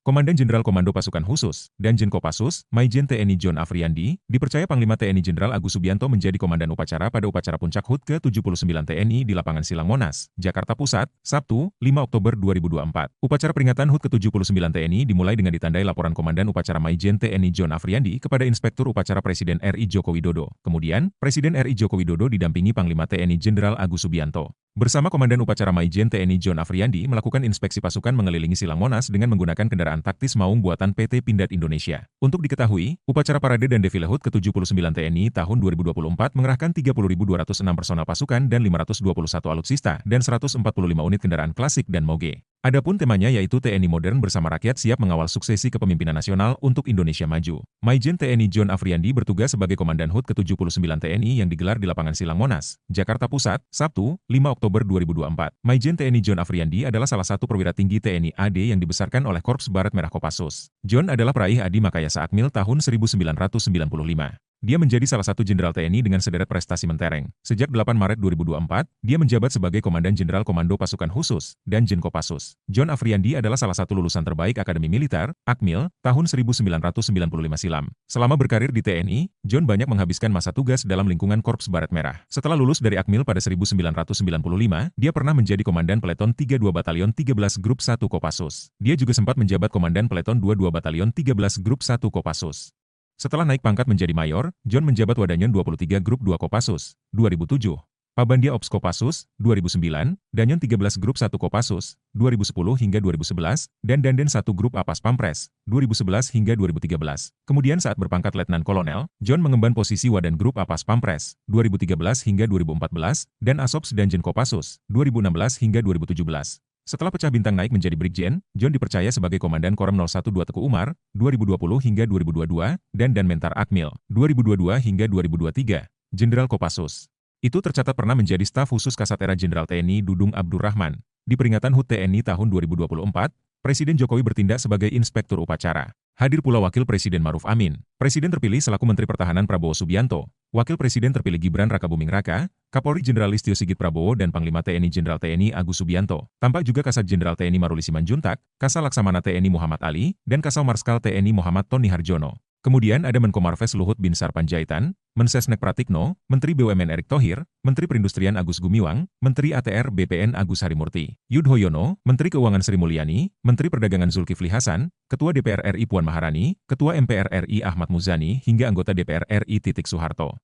Komandan Jenderal Komando Pasukan Khusus, Danjen Kopassus, Maijen TNI John Afriandi, dipercaya Panglima TNI Jenderal Agus Subianto menjadi komandan upacara pada upacara Puncak HUT ke-79 TNI di Lapangan Silang Monas, Jakarta Pusat, Sabtu, 5 Oktober 2024. Upacara peringatan HUT ke-79 TNI dimulai dengan ditandai laporan Komandan Upacara Maijen TNI John Afriandi kepada Inspektur Upacara Presiden RI Joko Widodo. Kemudian, Presiden RI Joko Widodo didampingi Panglima TNI Jenderal Agus Subianto. Bersama Komandan Upacara Maijen TNI John Afriandi melakukan inspeksi pasukan mengelilingi Silang Monas dengan menggunakan kendaraan taktis maung buatan PT Pindad Indonesia. Untuk diketahui, upacara parade dan defile HUT ke-79 TNI tahun 2024 mengerahkan 30.206 personel pasukan dan 521 alutsista dan 145 unit kendaraan klasik dan moge. Adapun temanya yaitu TNI modern bersama rakyat siap mengawal suksesi kepemimpinan nasional untuk Indonesia maju. Maijen TNI John Afriandi bertugas sebagai Komandan HUT ke-79 TNI yang digelar di Lapangan Silang Monas, Jakarta Pusat, Sabtu, 5 Oktober 2024. Maijen TNI John Afriandi adalah salah satu perwira tinggi TNI AD yang dibesarkan oleh Korps Barat Merah Kopassus. John adalah peraih Adi Makayasa Akmil tahun 1995. Dia menjadi salah satu jenderal TNI dengan sederet prestasi mentereng. Sejak 8 Maret 2024, dia menjabat sebagai Komandan Jenderal Komando Pasukan Khusus, Danjen Kopassus. John Afriandi adalah salah satu lulusan terbaik Akademi Militer, Akmil, tahun 1995 silam. Selama berkarir di TNI, John banyak menghabiskan masa tugas dalam lingkungan Korps Barat Merah. Setelah lulus dari Akmil pada 1995, dia pernah menjadi Komandan Peleton 32 Batalion 13 Grup 1 Kopassus. Dia juga sempat menjabat Komandan Peleton 22 Batalion 13 Grup 1 Kopassus. Setelah naik pangkat menjadi mayor, John menjabat Wadanyon 23 Grup 2 Kopassus, 2007. Pabandia Ops Kopassus, 2009, Danyon 13 Grup 1 Kopassus, 2010 hingga 2011, dan Danden 1 Grup Apas Pampres, 2011 hingga 2013. Kemudian saat berpangkat Letnan Kolonel, John mengemban posisi Wadan Grup Apas Pampres, 2013 hingga 2014, dan Asops Danjen Kopassus, 2016 hingga 2017. Setelah pecah bintang naik menjadi Brigjen, John dipercaya sebagai Komandan Korem 012 Teku Umar, 2020 hingga 2022, dan Danmentar Akmil, 2022 hingga 2023, Jenderal Kopassus. Itu tercatat pernah menjadi staf khusus Kasat Era Jenderal TNI Dudung Abdurrahman. Di peringatan HUT TNI tahun 2024, Presiden Jokowi bertindak sebagai Inspektur Upacara. Hadir pula Wakil Presiden Maruf Amin, Presiden terpilih selaku Menteri Pertahanan Prabowo Subianto, Wakil Presiden terpilih Gibran Rakabuming Raka, Kapolri Jenderal Listio Sigit Prabowo dan Panglima TNI Jenderal TNI Agus Subianto. Tampak juga Kasat Jenderal TNI Maruli Simanjuntak, Kasal Laksamana TNI Muhammad Ali, dan Kasal Marskal TNI Muhammad Tony Harjono. Kemudian ada Menko Marves Luhut Binsar Panjaitan, Mensesnek Pratikno, Menteri BUMN Erick Thohir, Menteri Perindustrian Agus Gumiwang, Menteri ATR BPN Agus Harimurti, Yudhoyono, Menteri Keuangan Sri Mulyani, Menteri Perdagangan Zulkifli Hasan, Ketua DPR RI Puan Maharani, Ketua MPR RI Ahmad Muzani hingga anggota DPR RI Titik Soeharto.